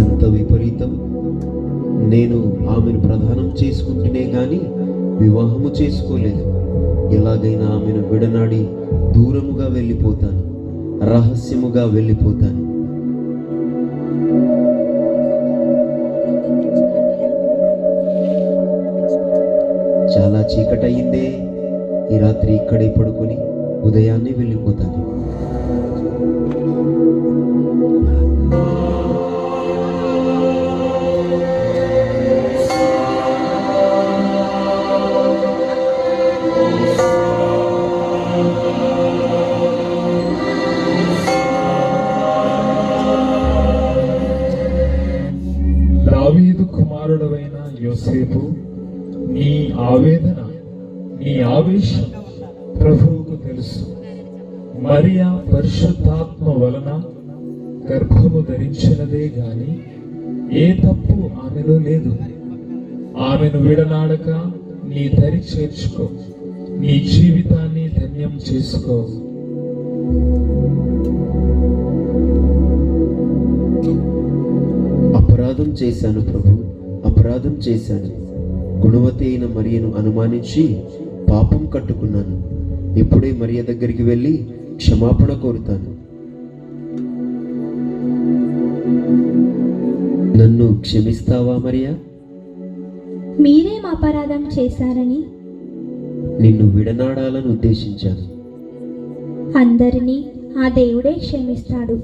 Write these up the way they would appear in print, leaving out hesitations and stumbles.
ఎంత విపరీతం! నేను ఆమెను ప్రదానం చేసుకుంటేనే గాని వివాహము చేసుకోలేదు. ఎలాగైనా ఆమెను విడనాడి దూరముగా వెళ్ళిపోతాను, రహస్యముగా వెళ్ళిపోతాను. చాలా చీకటయిందే. ఈ రాత్రి ఇక్కడే పడుకొని ఉదయాన్నే వెళ్ళిపోతాను. దావీదు కుమారుడవైన యోసేపు, నీ ఆవేదన, నీ ఆవేశం ప్రభువుకు తెలుసు. మరియా పరిశుద్ధాత్మ వలన గర్భము ధరించినదే గాని ఏ తప్పు ఆమెలో లేదు. ఆమెను విడనాడక నీ దరి చేర్చుకో, నీ జీవితాన్ని ధన్యం చేసుకో. అపరాధం చేశాను ప్రభు, అపరాధం చేశాను. గుణవతి అయిన మరియను అనుమానించి పాపం కట్టుకున్నాను. ఇప్పుడే మరియ దగ్గరికి వెళ్ళి క్షమాపణ కోరుతాను. నన్ను క్షమిస్తావా మరియా? మీరేం అపరాధం చేశారని? నిన్ను విడనాడాలని ఉద్దేశించాను. అందరినీ ఆ దేవుడే క్షమిస్తాడు.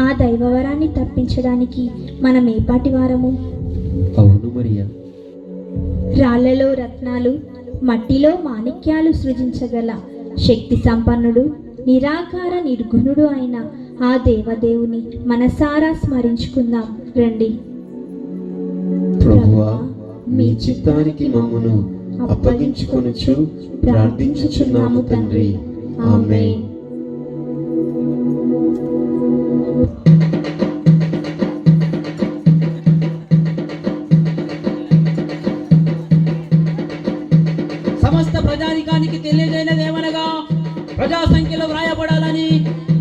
ఆ దైవవరాన్ని తప్పించడానికి మనం ఏపాటి వారము? అవును మరియా. రాళ్లలో రత్నాలు, మట్టిలో మాణిక్యాలు సృజించగల శక్తి సంపన్నుడు, నిరాకార నిర్గుణుడు అయిన ఆ దేవదేవుని మనసారా స్మరించుకుందాం రండి. ప్రభువా, మీ చిత్తానికి మమ్మును అప్పగించుకొనుచు ప్రార్థించుచున్నాము తండ్రి. ఆమేన్. సమస్త ప్రజానికానికి తెలియజేయనదేమనగా, ప్రజా సంఖ్యలో వ్రాయబడాలని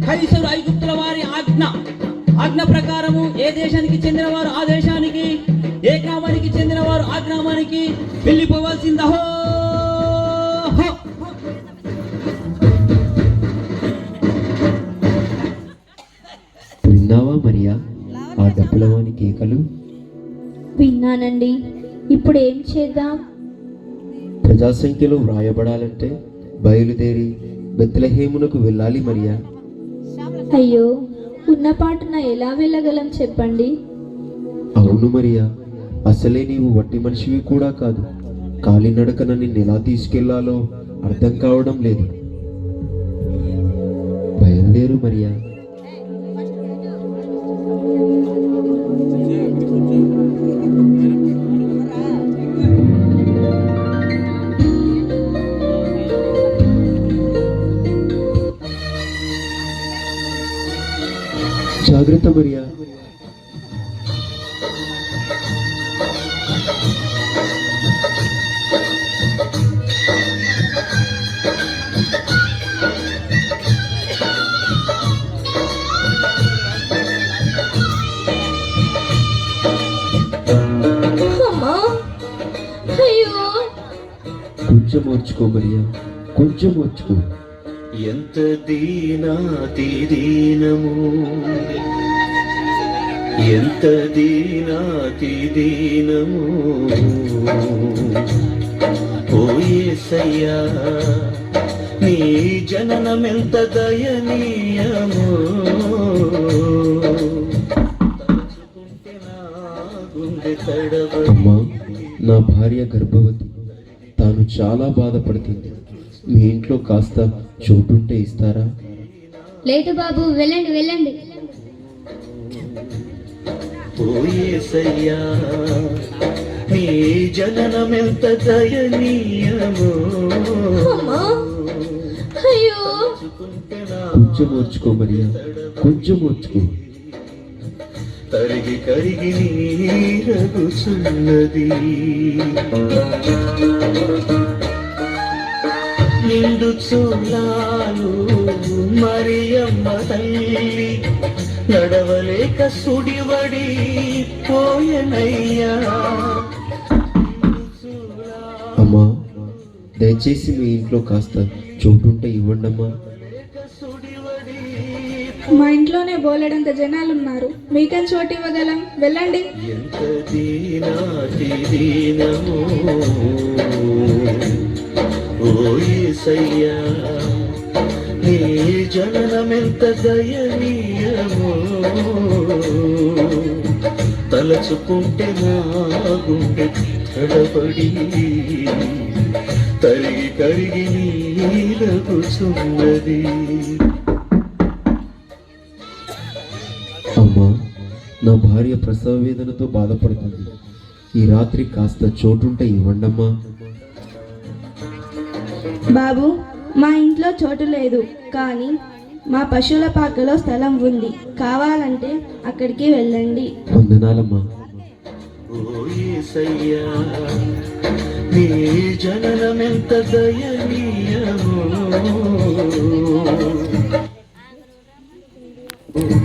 కైసరు ఐగుప్తుల వారి ఆజ్ఞ ప్రకారము ఏ దేశానికి చెందిన వారు ఆ దేశానికి, ఏ గ్రామానికి చెందిన వారు ఆ గ్రామానికి వెళ్ళిపోవాల్సిందహో. విన్నావా మరియా ఆ డబ్బులవాని కేకలు? విన్నానండి. ఇప్పుడు ఏం చేద్దాం? ప్రజాసంఖ్యలో వ్రాయబడాలంటే బయలుదేరి బెత్లెహేమునకు వెళ్ళాలి మరియా. అయ్యో, ఉన్నపాటున ఎలా వెళ్ళగలం చెప్పండి? అవును మరియా, అసలే నీవు వట్టి మనిషివి కూడా కాదు. కాలినడకన నిన్ను ఎలా తీసుకెళ్లాలో అర్థం కావడం లేదు. బయలుదేరు మరియా. జాగ్రత్త మరియా. అమ్మా, అయ్యో! కొంచెం ఓర్చుకో మరియా, కొంచెం ఓర్చుకో. ఎంత దీనాతి దీనము, ఎంత దీనాతి దీనము, ఓ యేసయ్యా నీ జననమెంత దయనీయము. తలుచుకుంటే నా గుండె తడబడి. అమ్మా, నా భార్య గర్భవతి. తాను చాలా బాధపడుతుంది. మీ ఇంట్లో కాస్త చోటుంటే ఇస్తారా? లేదు బాబు, వెళ్ళండి వెళ్ళండి. ఓ యేసయ్యా నీ జననమెంత దయనీయము. అమ్మా, అయ్యో! కొంచెం ఓర్చుకో మరియా, కొంచెం ఓర్చుకో. కరిగి కరిగి నీరగుచున్నది నిండు చూలాలు మరియమ్మ తల్లి నడవలేక సుడివడి పోయనయ్యా. అమ్మా, దయచేసి మీ ఇంట్లో కాస్త చోటుంటే ఇవ్వండమ్మా. మా ఇంట్లోనే బోలెడంత జనాలు ఉన్నారు, మీకేం చోటు ఇవ్వగలం, వెళ్ళండి. ఎంత దీనాతి దీనమో ఓ యేసయ్యా, నీ జననమెంత దయనీయమో, తలచుకుంటే నా గుండె తడబడి తరిగి కరిగి నీలగుచున్నది. అమ్మా, నా భార్య ప్రసవ వేదనతో బాధపడుతుంది, ఈ రాత్రి కాస్త చోటుంటే ఇవ్వండమ్మా. బాబు, మా ఇంట్లో చోటు లేదు, కానీ మా పశువుల పాకలో స్థలం ఉంది, కావాలంటే అక్కడికి వెళ్ళండి. వందనాలమ్మా. ఓ యేసయ్యా, నీ జననమెంత దయనీయమో,